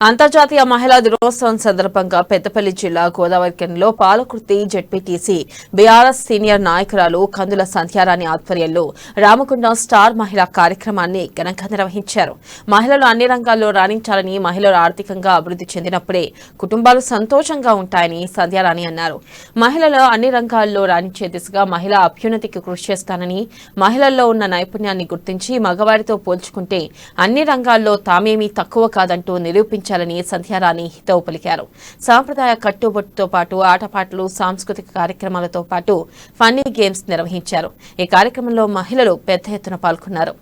అంతర్జాతీయ మహిళా దినోత్సవం సందర్భంగా పెద్దపల్లి జిల్లా గోదావరిఖనిలో పాలకుర్తి జెడ్పీటీసీ బీఆర్ఎస్ సీనియర్ నాయకురాలు కందుల సంధ్యారాణి ఆధ్వర్యంలో రామగుండం స్టార్ మహిళా కార్యక్రమాన్ని ఘనంగా నిర్వహించారు. మహిళలు అన్ని రంగాల్లో రాణించాలని, మహిళలు ఆర్థికంగా అభివృద్ధి చెందినప్పుడే కుటుంబాలు సంతోషంగా ఉంటాయని సంధ్యారాణి అన్నారు. మహిళలు అన్ని రంగాల్లో రాణించే దిశగా మహిళా అభ్యున్నతికి కృషి చేస్తానని, మహిళల్లో ఉన్న నైపుణ్యాన్ని గుర్తించి మగవారితో పోల్చుకుంటే అన్ని రంగాల్లో తామేమీ తక్కువ కాదంటూ నిరూపించారు సంధ్యారాణి హితవు పలికారు. సాంప్రదాయ కట్టుబొట్టుతో పాటు ఆటపాటలు, సాంస్కృతిక కార్యక్రమాలతో పాటు ఫన్నీ గేమ్స్ నిర్వహించారు. ఈ కార్యక్రమంలో మహిళలు పెద్ద ఎత్తున పాల్గొన్నారు.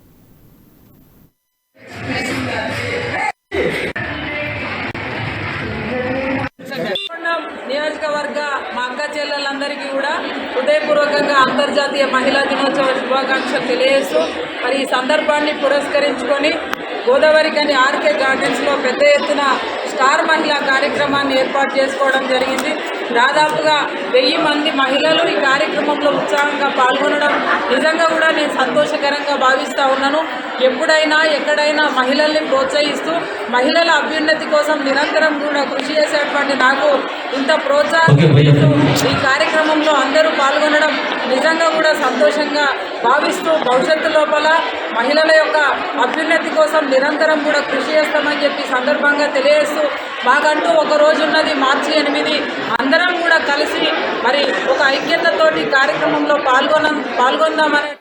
నియోజకవర్గ మా అక్క చెల్లెలందరికీ కూడా హృదయపూర్వకంగా అంతర్జాతీయ మహిళా దినోత్సవ శుభాకాంక్షలు తెలియజేస్తూ మరి ఈ సందర్భాన్ని పురస్కరించుకొని గోదావరిఖని ఆర్కే గార్డెన్స్లో పెద్ద ఎత్తున స్టార్ మహిళా కార్యక్రమాన్ని ఏర్పాటు చేసుకోవడం జరిగింది. దాదాపుగా 1000 మంది మహిళలు ఈ కార్యక్రమంలో ఉత్సాహంగా పాల్గొనడం నిజంగా కూడా నేను సంతోషకరంగా భావిస్తూ ఉన్నాను. ఎప్పుడైనా ఎక్కడైనా మహిళల్ని ప్రోత్సహిస్తూ మహిళల అభ్యున్నతి కోసం నిరంతరం కూడా కృషి చేసేటువంటి నాకు ఇంత ప్రోత్సాహం ఈ కార్యక్రమంలో అందరూ పాల్గొనడం నిజంగా కూడా సంతోషంగా భావిస్తూ భవిష్యత్తు లోపల మహిళల యొక్క అభ్యున్నతి కోసం నిరంతరం కూడా కృషి చేస్తామని చెప్పి సందర్భంగా తెలియజేస్తూ మాకంటూ ఒక రోజు ఉన్నది మార్చి 8 అందరం కూడా కలిసి మరి ఒక ఐక్యతతోటి కార్యక్రమంలో పాల్గొందామనే